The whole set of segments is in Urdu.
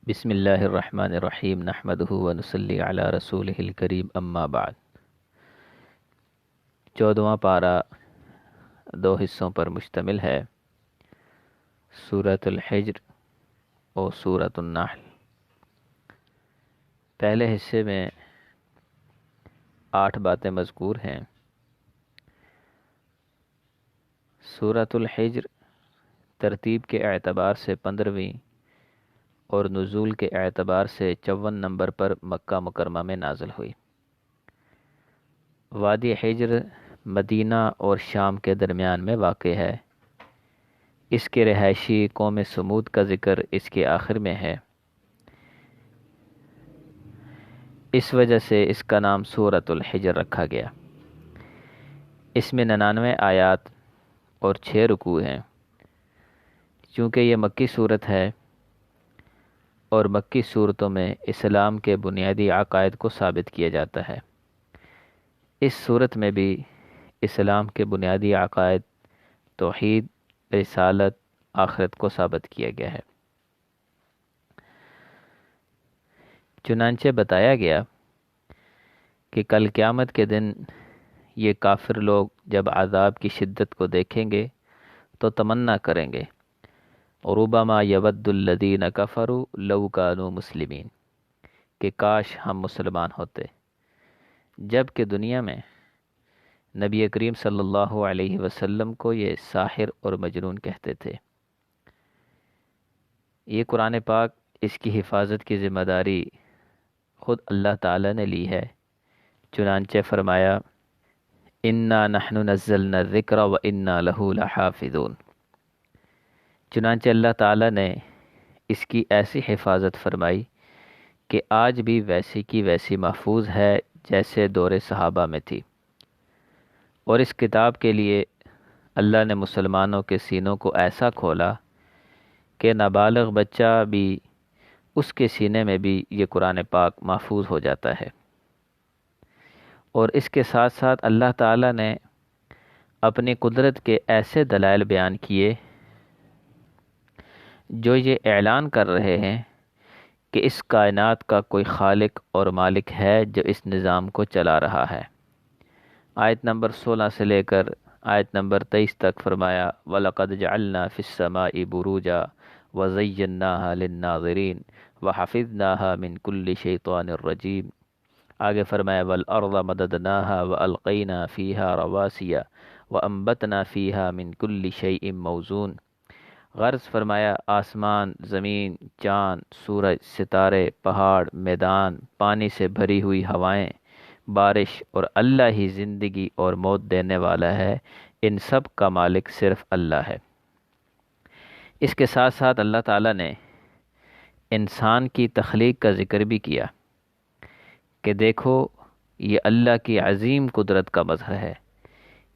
بسم اللہ الرحمن الرحیم نحمدہ ونصلی علی رسولہ الکریم اما بعد 14واں پارہ دو حصوں پر مشتمل ہے۔ سورۃ الحجر اور سورۃ النحل۔ پہلے حصے میں 8 باتیں مذکور ہیں۔ سورۃ الحجر ترتیب کے اعتبار سے 15ویں اور نزول کے اعتبار سے 54 نمبر پر مکہ مکرمہ میں نازل ہوئی۔ وادی حجر مدینہ اور شام کے درمیان میں واقع ہے۔ اس کے رہائشی قوم سمود کا ذکر اس کے آخر میں ہے۔ اس وجہ سے اس کا نام سورۃ الحجر رکھا گیا۔ اس میں 99 آیات اور 6 رکوع ہیں۔ چونکہ یہ مکی صورت ہے اور مکی صورتوں میں اسلام کے بنیادی عقائد کو ثابت کیا جاتا ہے، اس صورت میں بھی اسلام کے بنیادی عقائد توحید، رسالت، آخرت کو ثابت کیا گیا ہے۔ چنانچہ بتایا گیا کہ کل قیامت کے دن یہ کافر لوگ جب عذاب کی شدت کو دیکھیں گے تو تمنا کریں گے، ربما یود الذین کفروا لو کانوا مسلمین، کہ کاش ہم مسلمان ہوتے، جبکہ دنیا میں نبی کریم صلی اللہ علیہ وسلم کو یہ ساحر اور مجنون کہتے تھے۔ یہ قرآن پاک اس کی حفاظت کی ذمہ داری خود اللہ تعالی نے لی ہے۔ چنانچہ فرمایا انا نحن نزلنا الذکر وانا لہ لحافظون۔ چنانچہ اللہ تعالی نے اس کی ایسی حفاظت فرمائی کہ آج بھی ویسی کی ویسی محفوظ ہے جیسے دور صحابہ میں تھی۔ اور اس کتاب کے لیے اللہ نے مسلمانوں کے سینوں کو ایسا کھولا کہ نابالغ بچہ بھی اس کے سینے میں بھی یہ قرآن پاک محفوظ ہو جاتا ہے۔ اور اس کے ساتھ ساتھ اللہ تعالی نے اپنی قدرت کے ایسے دلائل بیان کیے جو یہ اعلان کر رہے ہیں کہ اس کائنات کا کوئی خالق اور مالک ہے جو اس نظام کو چلا رہا ہے۔ آیت نمبر 16 سے لے کر آیت نمبر 23 تک فرمایا وَلَقَدْ جَعَلْنَا فِي السَّمَاءِ بُرُوجًا وَزَيَّنَّاهَا لِلنَّاظِرِينَ وَحَفِظْنَاهَا مِنْ كُلِّ شَيْطَانٍ رَجِيمٍ۔ آگے فرمایا وَالْأَرْضَ مَدَدْنَاهَا وَأَلْقَيْنَا فِيهَا رَوَاسِيَ وَأَنبَتْنَا فِيهَا مِنْ كُلِّ شَيْءٍ مَوْزُونٍ۔ غرض فرمایا آسمان، زمین، چاند، سورج، ستارے، پہاڑ، میدان، پانی سے بھری ہوئی ہوائیں، بارش، اور اللہ ہی زندگی اور موت دینے والا ہے، ان سب کا مالک صرف اللہ ہے۔ اس کے ساتھ ساتھ اللہ تعالیٰ نے انسان کی تخلیق کا ذکر بھی کیا کہ دیکھو یہ اللہ کی عظیم قدرت کا مظہر ہے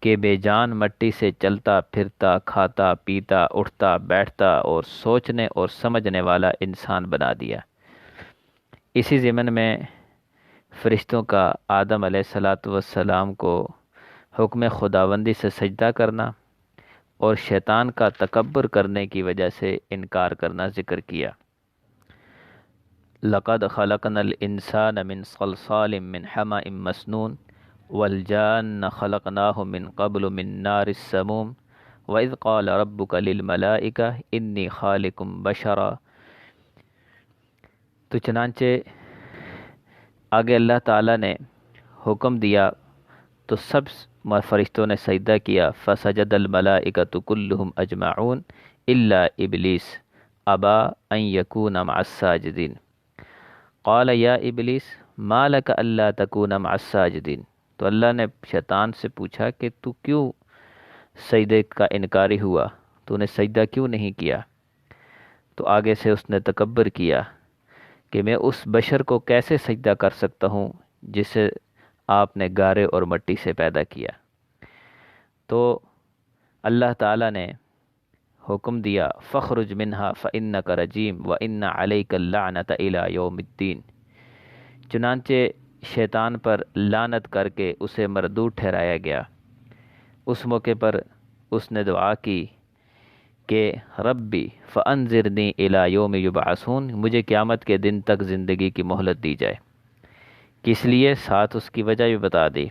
کہ بے جان مٹی سے چلتا پھرتا، کھاتا پیتا، اٹھتا بیٹھتا اور سوچنے اور سمجھنے والا انسان بنا دیا۔ اسی ضمن میں فرشتوں کا آدم علیہ السلام کو حکم خداوندی سے سجدہ کرنا اور شیطان کا تکبر کرنے کی وجہ سے انکار کرنا ذکر کیا۔ لَقَدْ خَلَقْنَا الْإِنسَانَ مِنْ صَلْصَالٍ مِّنْ حَمَإٍ مَّسْنُونٍ وَالْجَانَّ خَلَقْنَاهُ مِنْ قَبْلُ مِنْ نَارِ السَّمُومِ وَإِذْ قَالَ رَبُّكَ لِلْمَلَائِكَةِ إِنِّي خَالِقٌ بَشَرًا۔ تو چنانچہ آگے اللہ تعالیٰ نے حکم دیا تو سب فرشتوں نے سجدہ کیا، فسجد الملائکۃ کلہم اجمعون الا ابلیس ابا ان یکون مع الساجدین۔ قال یا ابلیس ما لک الا تکون مع الساجدین۔ تو اللہ نے شیطان سے پوچھا کہ تو کیوں سجدے کا انکاری ہوا، تو نے سجدہ کیوں نہیں کیا؟ تو آگے سے اس نے تکبر کیا کہ میں اس بشر کو کیسے سجدہ کر سکتا ہوں جسے آپ نے گارے اور مٹی سے پیدا کیا۔ تو اللہ تعالیٰ نے حکم دیا فخرج منہا فإنک رجیم وإن علیک اللعنۃ الی یوم الدین۔ چنانچہ شیطان پر لعنت کر کے اسے مردود ٹھہرایا گیا۔ اس موقع پر اس نے دعا کی کہ ربی فانذرنی الی یوم یبعثون، مجھے قیامت کے دن تک زندگی کی مہلت دی جائے۔ کس لیے؟ ساتھ اس کی وجہ بھی بتا دی،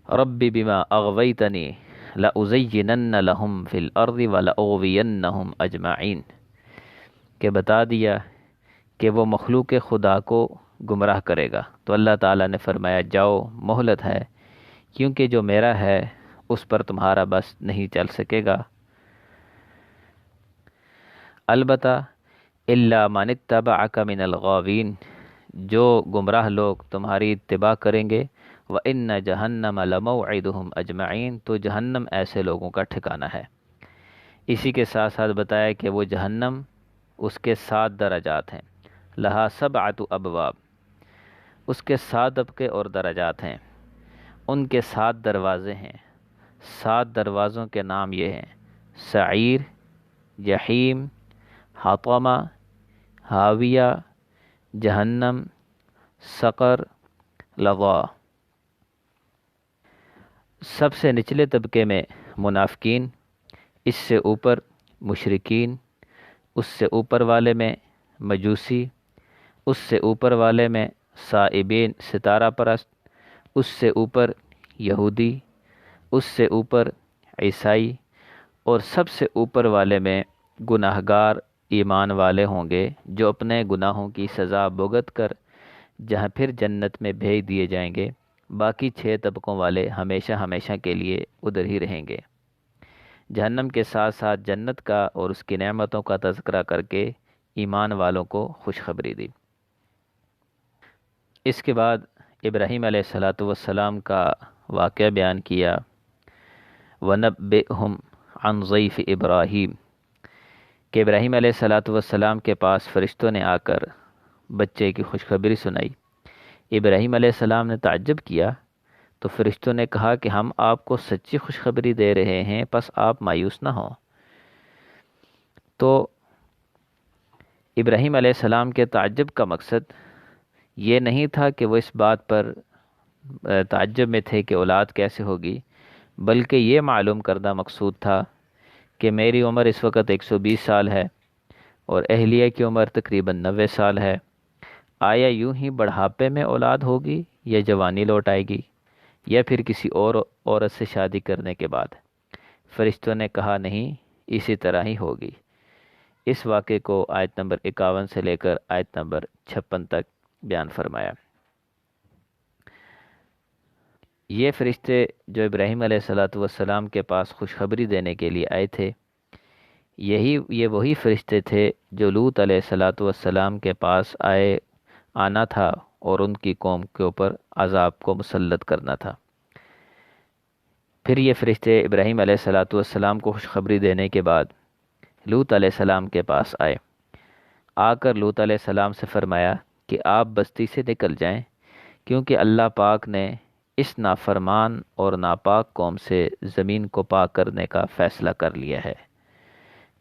ربی بما اغویتنی لأزینن لہم فی الارض ولأغوینہم اجمعین، کہ بتا دیا کہ وہ مخلوق خدا کو گمراہ کرے گا، تو اللہ تعالیٰ نے فرمایا جاؤ مہلت ہے، کیونکہ جو میرا ہے اس پر تمہارا بس نہیں چل سکے گا۔ البتہ الا من اتبعک من الغاوین، جو گمراہ لوگ تمہاری اتباع کریں گے، وَإِنَّ جَهَنَّمَ لَمَوْعِدُهُمْ أَجْمَعِينَ، تو جہنم ایسے لوگوں کا ٹھکانہ ہے۔ اسی کے ساتھ ساتھ بتایا کہ وہ جہنم، اس کے 7 درجات ہیں، لہا 7 ابواب، اس کے 7 طبقے اور درجات ہیں، ان کے 7 دروازے ہیں۔ 7 دروازوں کے نام یہ ہیں: سعیر، جحیم، حطمہ، ہاویہ، جہنم، سقر، لظا۔ سب سے نچلے طبقے میں منافقین، اس سے اوپر مشرکین، اس سے اوپر والے میں مجوسی، اس سے اوپر والے میں سائبین ستارہ پرست، اس سے اوپر یہودی، اس سے اوپر عیسائی، اور سب سے اوپر والے میں گناہگار ایمان والے ہوں گے، جو اپنے گناہوں کی سزا بھگت کر جہاں پھر جنت میں بھیج دیے جائیں گے۔ باقی 6 طبقوں والے ہمیشہ ہمیشہ کے لیے ادھر ہی رہیں گے۔ جہنم کے ساتھ ساتھ جنت کا اور اس کی نعمتوں کا تذکرہ کر کے ایمان والوں کو خوشخبری دی۔ اس کے بعد ابراہیم علیہ السلام کا واقعہ بیان کیا، وَنَبِّئْهُمْ عَنْ ضَيْفِ ابراہیم، کہ ابراہیم علیہ السلام کے پاس فرشتوں نے آ کر بچے کی خوشخبری سنائی۔ ابراہیم علیہ السلام نے تعجب کیا، تو فرشتوں نے کہا کہ ہم آپ کو سچی خوشخبری دے رہے ہیں، پس آپ مایوس نہ ہوں۔ تو ابراہیم علیہ السلام کے تعجب کا مقصد یہ نہیں تھا کہ وہ اس بات پر تعجب میں تھے کہ اولاد کیسے ہوگی، بلکہ یہ معلوم کردہ مقصود تھا کہ میری عمر اس وقت 120 سال ہے اور اہلیہ کی عمر تقریباً 90 سال ہے، آیا یوں ہی بڑھاپے میں اولاد ہوگی یا جوانی لوٹ آئے گی یا پھر کسی اور عورت سے شادی کرنے کے بعد؟ فرشتوں نے کہا نہیں، اسی طرح ہی ہوگی۔ اس واقعے کو آیت نمبر 51 سے لے کر آیت نمبر 56 تک بیان فرمایا۔ یہ فرشتے جو ابراہیم علیہ السلام کے پاس خوشخبری دینے کے لیے آئے تھے، یہ وہی فرشتے تھے جو لوط علیہ السلام کے پاس آنا تھا اور ان کی قوم کے اوپر عذاب کو مسلط کرنا تھا۔ پھر یہ فرشتے ابراہیم علیہ السلام کو خوشخبری دینے کے بعد لوط علیہ السلام کے پاس آئے، آ کر لوط علیہ السلام سے فرمایا کہ آپ بستی سے نکل جائیں، کیونکہ اللہ پاک نے اس نافرمان اور ناپاک قوم سے زمین کو پاک کرنے کا فیصلہ کر لیا ہے۔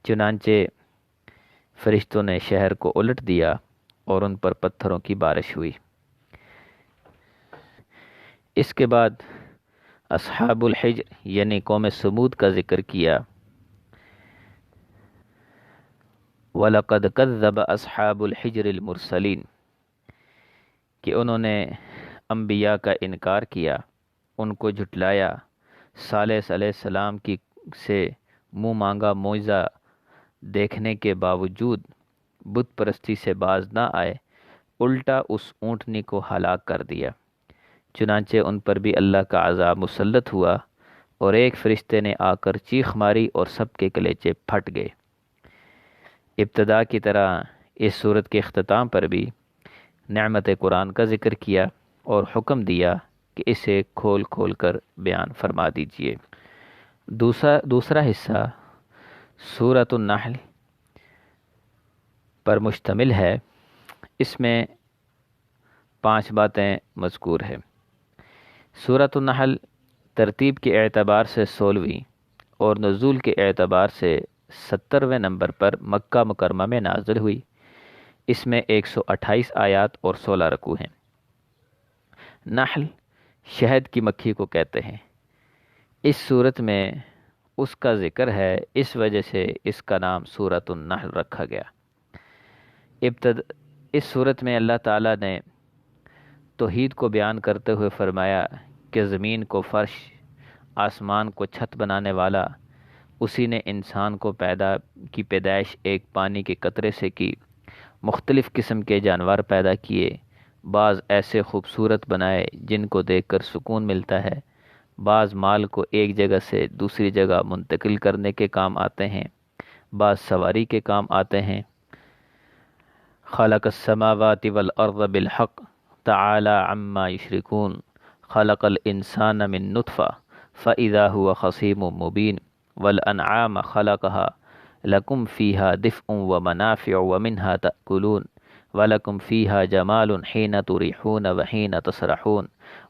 چنانچہ فرشتوں نے شہر کو الٹ دیا اور ان پر پتھروں کی بارش ہوئی۔ اس کے بعد اصحاب الحجر یعنی قوم سمود کا ذکر کیا، وَلَقَدْ كَذَّبَ أَصْحَابُ الْحِجْرِ الْمُرْسَلِينَ، کہ انہوں نے انبیاء کا انکار کیا، ان کو جھٹلایا، صالح علیہ السلام سے منہ مانگا معجزہ دیکھنے کے باوجود بت پرستی سے باز نہ آئے، الٹا اس اونٹنی کو ہلاک کر دیا۔ چنانچہ ان پر بھی اللہ کا عذاب مسلط ہوا اور ایک فرشتے نے آ کر چیخ ماری اور سب کے کلیجے پھٹ گئے۔ ابتدا کی طرح اس صورت کے اختتام پر بھی نعمت قرآن کا ذکر کیا اور حکم دیا کہ اسے کھول کھول کر بیان فرما دیجیے۔ دوسرا حصہ سورۃ النحل پر مشتمل ہے، اس میں 5 باتیں مذکور ہیں۔ سورۃ النحل ترتیب کے اعتبار سے 16ویں اور نزول کے اعتبار سے 70ویں نمبر پر مکہ مکرمہ میں نازل ہوئی۔ اس میں 128 آیات اور 16 رکوع ہیں۔ نحل شہد کی مکھی کو کہتے ہیں۔ اس صورت میں اس کا ذکر ہے، اس وجہ سے اس کا نام سورۃ النحل رکھا گیا۔ اس سورت میں اللہ تعالیٰ نے توحید کو بیان کرتے ہوئے فرمایا کہ زمین کو فرش، آسمان کو چھت بنانے والا اسی نے انسان کو پیدائش ایک پانی کے قطرے سے کی، مختلف قسم کے جانور پیدا کیے، بعض ایسے خوبصورت بنائے جن کو دیکھ کر سکون ملتا ہے، بعض مال کو ایک جگہ سے دوسری جگہ منتقل کرنے کے کام آتے ہیں، بعض سواری کے کام آتے ہیں۔ خلق السماوات والارض بالحق تعالی عما یشرکون خلق الانسان من نطفہ فاذا هو خصیم مبین والانعام خلقها لکم فیہا دفء ومنافع ومنها تأکلون وَلَكُمْ فِيهَا جَمَالٌ حِينَ تُرِيحُونَ وَحِينَ تَسْرَحُونَ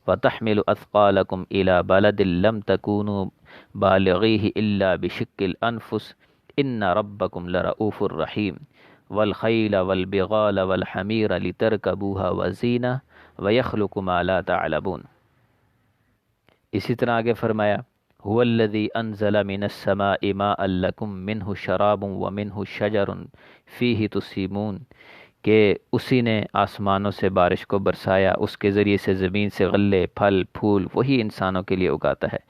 وَتَحْمِلُ أَثْقَالَكُمْ إِلَى بَلَدٍ لَمْ تَكُونُوا بَالِغِيهِ إِلَّا بِشِقِّ الْأَنفُسِ إِنَّ رَبَّكُمْ لَرَءُوفٌ رَحِيمٌ وَالْخَيْلَ وَالْبِغَالَ وَالْحَمِيرَ لِتَرْكَبُوهَا وَزِينَةً وَيَخْلُقُ مَا لَا تَعْلَمُونَ۔ اسی طرح آگے فرمایا هُوَ الَّذِي أَنزَلَ مِنَ السَّمَاءِ مَاءً لَكُم مِّنْهُ شَرَابٌ وَمِنْهُ شَجَرٌ فِيهِ تُسِيمُونَ، کہ اسی نے آسمانوں سے بارش کو برسایا، اس کے ذریعے سے زمین سے غلے، پھل، پھول وہی انسانوں کے لیے اگاتا ہے۔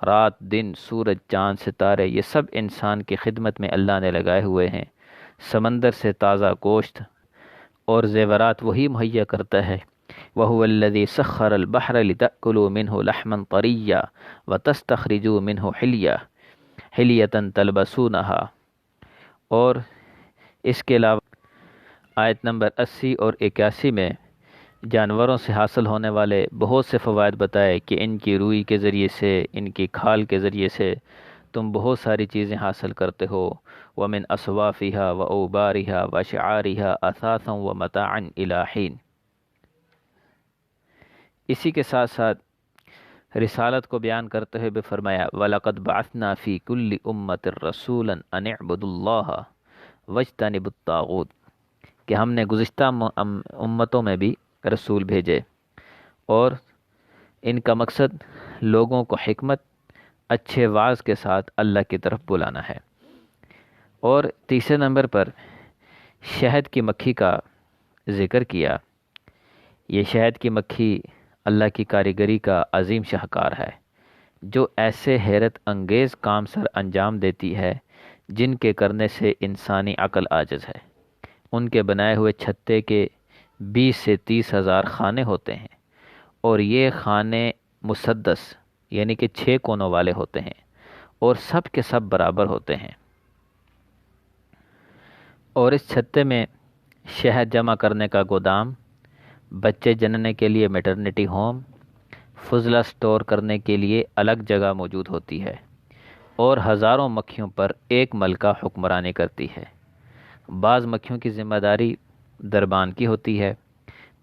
رات، دن، سورج، چاند، ستارے، یہ سب انسان کی خدمت میں اللہ نے لگائے ہوئے ہیں۔ سمندر سے تازہ گوشت اور زیورات وہی مہیا کرتا ہے۔ وَهُوَ الَّذِي سَخَّرَ الْبَحْرَ لِتَأْكُلُوا مِنْهُ لَحْمًا طَرِيًّا وَتَسْتَخْرِجُوا مِنْهُ حِلْيَةً تَلْبَسُونَهَا۔ اور اس کے علاوہ آیت نمبر 80 اور 81 میں جانوروں سے حاصل ہونے والے بہت سے فوائد بتائے کہ ان کی روئی کے ذریعے سے، ان کی کھال کے ذریعے سے تم بہت ساری چیزیں حاصل کرتے ہو۔ وَمِنْ أَصْوَافِهَا وَأَوْبَارِهَا وَشِعَارِهَا أَثَاثًا وَمَتَاعًا إِلَى حِينٍ۔ اسی کے ساتھ ساتھ رسالت کو بیان کرتے ہوئے بھی فرمایا وَلَقَدْ بَعَثْنَا فِي كُلِّ أُمَّةٍ رَسُولًا أَنِ اعْبُدُوا اللَّهَ وَاجْتَنِبُوا الطَّاغُوتَ، کہ ہم نے گزشتہ امتوں میں بھی رسول بھیجے اور ان کا مقصد لوگوں کو حکمت، اچھے واعظ کے ساتھ اللہ کی طرف بلانا ہے۔ اور تیسرے نمبر پر شہد کی مکھی کا ذکر کیا۔ یہ شہد کی مکھی اللہ کی کاریگری کا عظیم شاہکار ہے، جو ایسے حیرت انگیز کام سر انجام دیتی ہے جن کے کرنے سے انسانی عقل عاجز ہے۔ ان کے بنائے ہوئے چھتے کے 20 سے 30 ہزار خانے ہوتے ہیں، اور یہ خانے مسدس یعنی کہ 6 کونوں والے ہوتے ہیں، اور سب کے سب برابر ہوتے ہیں۔ اور اس چھتے میں شہد جمع کرنے کا گودام، بچے جننے کے لیے میٹرنٹی ہوم، فضلہ سٹور کرنے کے لیے الگ جگہ موجود ہوتی ہے، اور ہزاروں مکھیوں پر ایک ملکہ حکمرانی کرتی ہے۔ بعض مکھیوں کی ذمہ داری دربان کی ہوتی ہے،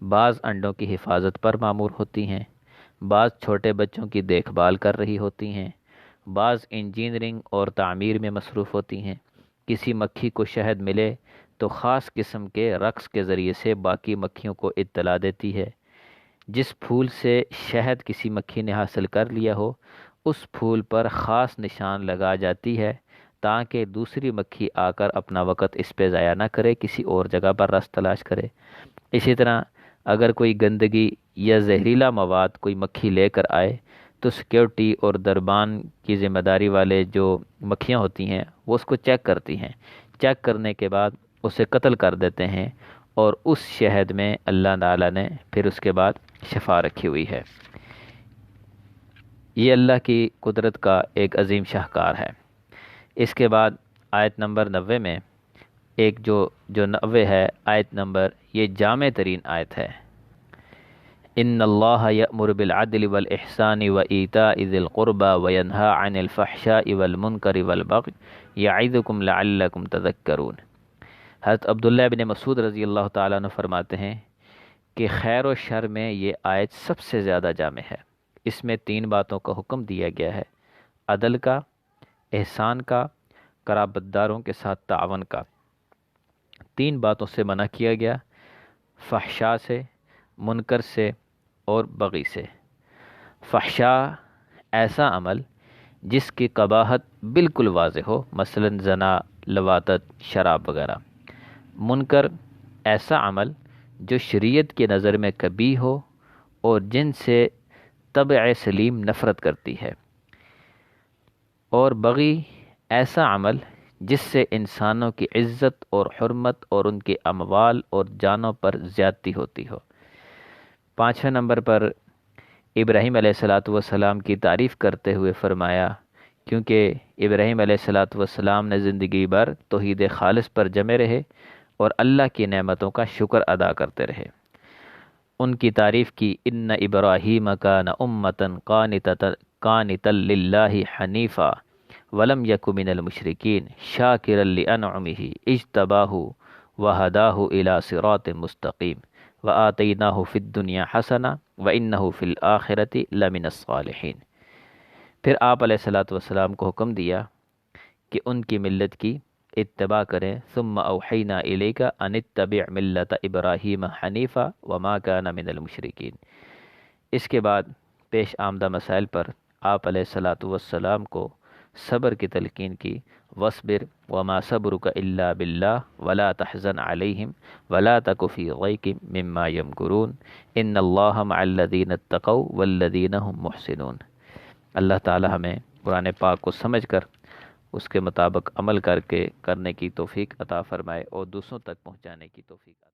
بعض انڈوں کی حفاظت پر مامور ہوتی ہیں، بعض چھوٹے بچوں کی دیکھ بھال کر رہی ہوتی ہیں، بعض انجینئرنگ اور تعمیر میں مصروف ہوتی ہیں۔ کسی مکھی کو شہد ملے تو خاص قسم کے رقص کے ذریعے سے باقی مکھیوں کو اطلاع دیتی ہے۔ جس پھول سے شہد کسی مکھی نے حاصل کر لیا ہو، اس پھول پر خاص نشان لگا جاتی ہے تاکہ دوسری مکھی آ کر اپنا وقت اس پہ ضائع نہ کرے، کسی اور جگہ پر رس تلاش کرے۔ اسی طرح اگر کوئی گندگی یا زہریلا مواد کوئی مکھی لے کر آئے تو سیکیورٹی اور دربان کی ذمہ داری والے جو مکھیاں ہوتی ہیں وہ اس کو چیک کرتی ہیں، چیک کرنے کے بعد اسے قتل کر دیتے ہیں، اور اس شہد میں اللہ تعالیٰ نے پھر اس کے بعد شفا رکھی ہوئی ہے۔ یہ اللہ کی قدرت کا ایک عظیم شاہکار ہے۔ اس کے بعد آیت نمبر 90 میں ایک جو 90 ہے آیت نمبر، یہ جامع ترین آیت ہے۔ ان اللہ یأمر بالعدل والاحسان وایتاء ذی القربى وینہی عن الفحشاء والمنکر والبغی یعظکم لعلکم تذکرون۔ حضرت عبداللہ بن مسعود رضی اللہ تعالیٰ عنہ فرماتے ہیں کہ خیر و شر میں یہ آیت سب سے زیادہ جامع ہے۔ اس میں 3 باتوں کا حکم دیا گیا ہے: عدل کا، احسان کا، قرابت داروں کے ساتھ تعاون کا۔ 3 باتوں سے منع کیا گیا: فحشاء سے، منکر سے اور بغی سے۔ فحشاء ایسا عمل جس کی قباحت بالکل واضح ہو، مثلا زنا، لواطت، شراب وغیرہ۔ منکر ایسا عمل جو شریعت کی نظر میں کبیح ہو اور جن سے طبع سلیم نفرت کرتی ہے۔ اور بغی ایسا عمل جس سے انسانوں کی عزت اور حرمت اور ان کے اموال اور جانوں پر زیادتی ہوتی ہو۔ 5ویں نمبر پر ابراہیم علیہ السلام کی تعریف کرتے ہوئے فرمایا، کیونکہ ابراہیم علیہ السلام نے زندگی بھر توحید خالص پر جمے رہے اور اللہ کی نعمتوں کا شکر ادا کرتے رہے۔ ان کی تعریف کی، ان ابراہیم کان امۃ قانتا للہ حنیفا ولم یک من المشرکین شاکرا لانعمہ اجتباہ وہداہ الی صراط مستقیم وآتیناہ فی الدنیا حسنہ وانہ فی الآخرۃ لمن الصالحین۔ پھر آپ علیہ السلام کو حکم دیا کہ ان کی ملت کی اتباع کریں، ثم اوحینا الیک ان اتبع ملت ابراہیم حنیفا وما کان من المشرکین۔ اس کے بعد پیش آمدہ مسائل پر آپ علیہ السلام کو صبر کی تلقین کی، وَاصْبِرْ وَمَا صَبْرُكَ إِلَّا بِاللَّهِ وَلَا تَحْزَنْ عَلَيْهِمْ وَلَا تَكُ فِي ضَيْقٍ مِّمَّا يَمْكُرُونَ إِنَّ اللَّهَ مَعَ الَّذِينَ اتَّقَوْا وَالَّذِينَ هُمْ مُحْسِنُونَ۔ اللہ تعالی ہمیں قرآن پاک کو سمجھ کر اس کے مطابق عمل کرنے کی توفیق عطا فرمائے اور دوسروں تک پہنچانے کی توفیق عطا